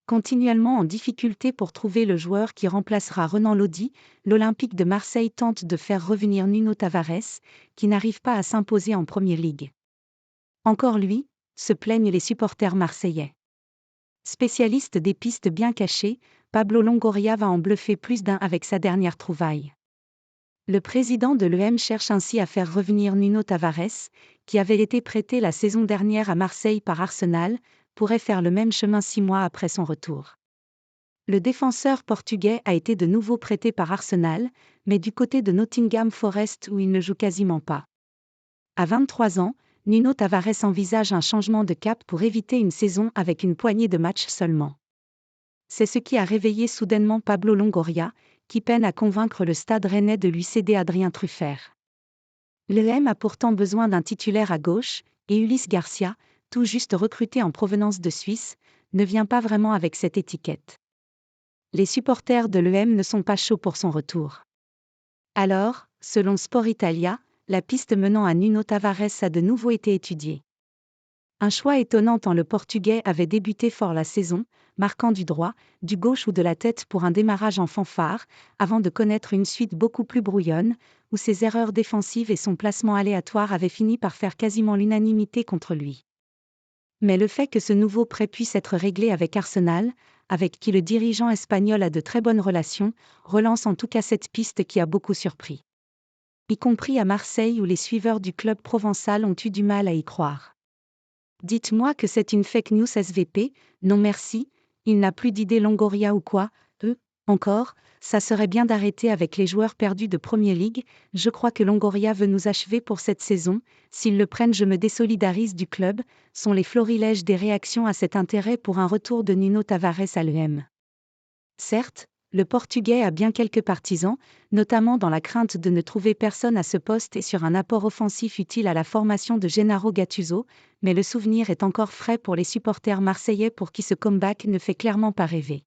Continuellement en difficulté pour trouver le joueur qui remplacera Renan Lodi, l'Olympique de Marseille tente de faire revenir Nuno Tavares, qui n'arrive pas à s'imposer en Premier League. Encore lui, se plaignent les supporters marseillais. Spécialiste des pistes bien cachées, Pablo Longoria va en bluffer plus d'un avec sa dernière trouvaille. Le président de l'EM cherche ainsi à faire revenir Nuno Tavares, qui avait été prêté la saison dernière à Marseille par Arsenal, pourrait faire le même chemin 6 mois après son retour. Le défenseur portugais a été de nouveau prêté par Arsenal, mais du côté de Nottingham Forest où il ne joue quasiment pas. À 23 ans, Nuno Tavares envisage un changement de cap pour éviter une saison avec une poignée de matchs seulement. C'est ce qui a réveillé soudainement Pablo Longoria, qui peine à convaincre le Stade Rennais de lui céder Adrien Truffert. L'EM a pourtant besoin d'un titulaire à gauche, et Ulysse Garcia, tout juste recruté en provenance de Suisse, ne vient pas vraiment avec cette étiquette. Les supporters de l'EM ne sont pas chauds pour son retour. Alors, selon Sport Italia, la piste menant à Nuno Tavares a de nouveau été étudiée. Un choix étonnant tant le Portugais avait débuté fort la saison, marquant du droit, du gauche ou de la tête pour un démarrage en fanfare, avant de connaître une suite beaucoup plus brouillonne, où ses erreurs défensives et son placement aléatoire avaient fini par faire quasiment l'unanimité contre lui. Mais le fait que ce nouveau prêt puisse être réglé avec Arsenal, avec qui le dirigeant espagnol a de très bonnes relations, relance en tout cas cette piste qui a beaucoup surpris. Y compris à Marseille où les suiveurs du club provençal ont eu du mal à y croire. Dites-moi que c'est une fake news SVP, non merci, il n'a plus d'idée Longoria ou quoi, encore, ça serait bien d'arrêter avec les joueurs perdus de Premier League, je crois que Longoria veut nous achever pour cette saison, s'ils le prennent je me désolidarise du club, sont les florilèges des réactions à cet intérêt pour un retour de Nuno Tavares à l'EM. Certes, le Portugais a bien quelques partisans, notamment dans la crainte de ne trouver personne à ce poste et sur un apport offensif utile à la formation de Gennaro Gattuso, mais le souvenir est encore frais pour les supporters marseillais pour qui ce comeback ne fait clairement pas rêver.